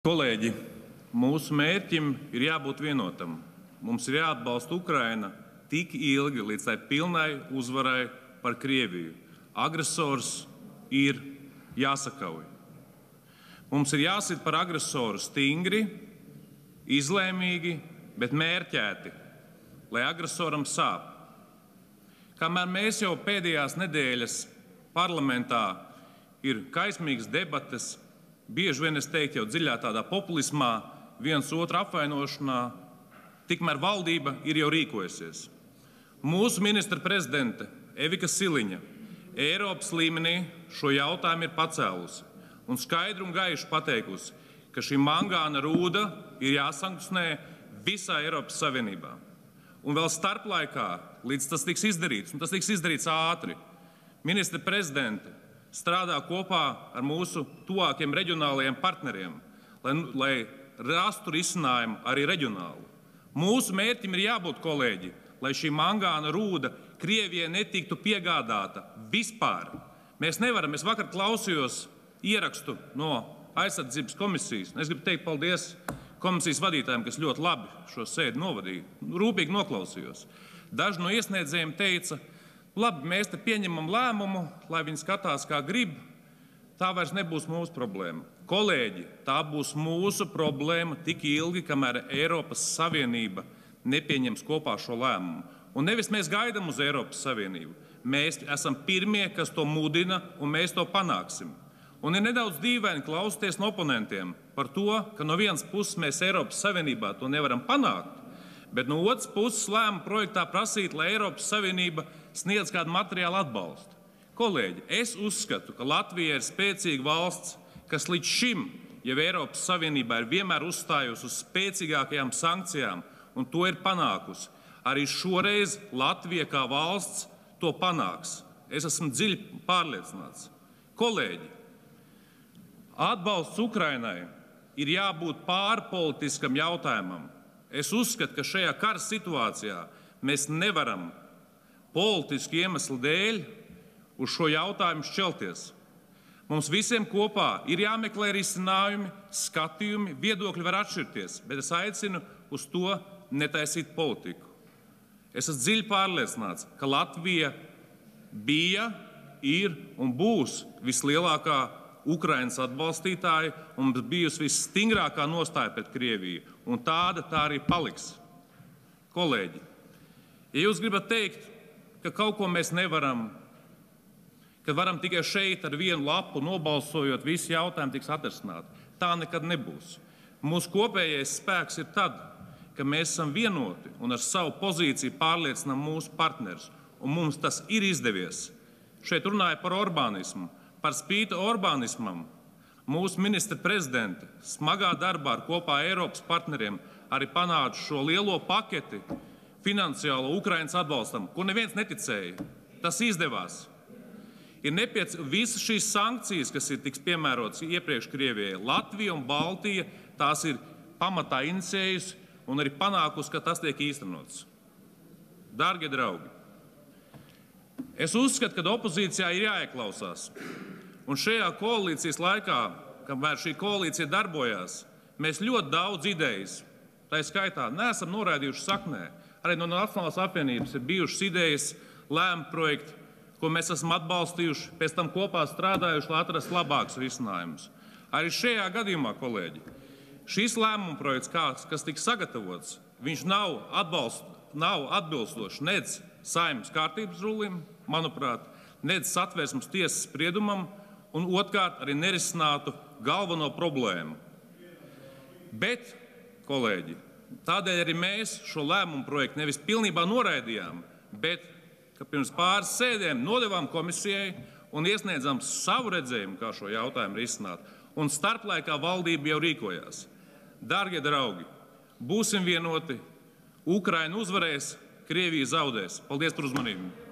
Kolēģi, mūsu mērķim ir jābūt vienotam. Mums ir jāatbalsta Ukraina tik ilgi, līdz tai pilnai uzvarai par Krieviju. Agresors ir jāsakauj. Mums ir jāsit par agresoru stingri, izlēmīgi, bet mērķēti, lai agresoram sāp. Kamēr mēs jau pēdējās nedēļas parlamentā ir kaismīgas debates, bieži vien es teiktu jau dziļā tādā populismā, viens otru apvainošanā, tikmēr valdība ir jau rīkojusies. Mūsu ministra prezidente Evika Siliņa Eiropas līmenī šo jautājumu ir pacēlusi un skaidri un gaiši pateikusi, ka šī mangāna rūda ir jāsankcionē visā Eiropas Savienībā. Un vēl starplaikā, līdz tas tiks izdarīts, un tas tiks izdarīts ātri, ministra prezidente strādā kopā ar mūsu tuvākiem reģionālajiem partneriem, lai rastu risinājumu arī reģionāli. Mūsu mērķim ir jābūt, kolēģi, lai šī mangāna rūda Krievijai netiktu piegādāta vispār. Mēs nevaram, es vakar klausījos ierakstu no aizsardzības komisijas. Es gribu teikt paldies komisijas vadītājiem, kas ļoti labi šo sēdi novadīja. Rūpīgi noklausījos. Daži no iesniedzējiem teica, labi, mēs te pieņemam lēmumu, lai viņi skatās, kā grib, tā vairs nebūs mūsu problēma. Kolēģi, tā būs mūsu problēma tik ilgi, kamēr Eiropas Savienība nepieņems kopā šo lēmumu. Un nevis mēs gaidām uz Eiropas Savienību. Mēs esam pirmie, kas to mudina, un mēs to panāksim. Un ir nedaudz dīvaini klausīties no oponentiem par to, ka no vienas puses mēs Eiropas Savienībā to nevaram panākt, bet no otras puses lēma projektā prasīt, lai Eiropas Savienība sniedz kādu materiālu atbalstu. Kolēģi, es uzskatu, ka Latvija ir spēcīga valsts, kas līdz šim jau Eiropas Savienībā ir vienmēr uzstājusi uz spēcīgākajām sankcijām, un to ir panākusi. Arī šoreiz Latvija kā valsts to panāks. Es esmu dziļi pārliecināts. Kolēģi, atbalsts Ukrainai ir jābūt pārpolitiskam jautājumam. Es uzskatu, ka šajā kara situācijā mēs nevaram politisku iemeslu dēļ uz šo jautājumu šķelties. Mums visiem kopā ir jāmeklē risinājumi, skatījumi, viedokļi var atšķirties, bet es aicinu uz to netaisīt politiku. Es esmu dziļi pārliecināts, ka Latvija bija, ir un būs vislielākā Ukrainas atbalstītāja un mums bijusi visstingrākā nostāja pret Krieviju. Un tāda tā arī paliks. Kolēģi, ja jūs gribat teikt, ka kaut ko mēs nevaram, ka varam tikai šeit ar vienu lapu nobalsojot, visi jautājumi tiks atrisināti, tā nekad nebūs. Mūsu kopējais spēks ir tad, ka mēs esam vienoti un ar savu pozīciju pārliecinām mūsu partnerus. Un mums tas ir izdevies. Šeit runāja par orbānismu. Par spīti orbānismam mūsu ministra prezidente smagā darbā ar kopā Eiropas partneriem arī panāca šo lielo paketi finansiālo Ukrainas atbalstam, ko neviens neticēja. Tas izdevās. Ir visas šīs sankcijas, kas ir tiks piemērotas iepriekš Krievijai, Latvija un Baltija tās ir pamatā inicējusi un arī panākusi, ka tas tiek īstenots. Dārgie draugi, es uzskatu, ka opozīcijā ir jāieklausās. Un šajā koalīcijas laikā, kamēr šī koalīcija darbojās, mēs ļoti daudz idejas, tā skaitā, neesam noraidījuši saknē. Arī no Nacionālās apvienības ir bijušas idejas, lēma projekti, ko mēs esam atbalstījuši, pēc tam kopā strādājuši, lai atrastu labākus risinājumus. Arī šajā gadījumā, kolēģi, šīs lēmuma projekts, kas tika sagatavots, viņš nav atbilstošs nec Saeimas kārtības rulim, manuprāt, nec Satversmes tiesas spriedumam, un otrkārt arī nerisinātu galveno problēmu. Bet, kolēģi, tādēļ arī mēs šo lēmumu projektu nevis pilnībā noraidījām, bet, ka pirms pāris sēdēm nodevām komisijai un iesniedzām savu redzējumu, kā šo jautājumu risināt, un starplaikā valdība jau rīkojās. Dārgie draugi, būsim vienoti, Ukraina uzvarēs, Krievija zaudēs. Paldies par uzmanību!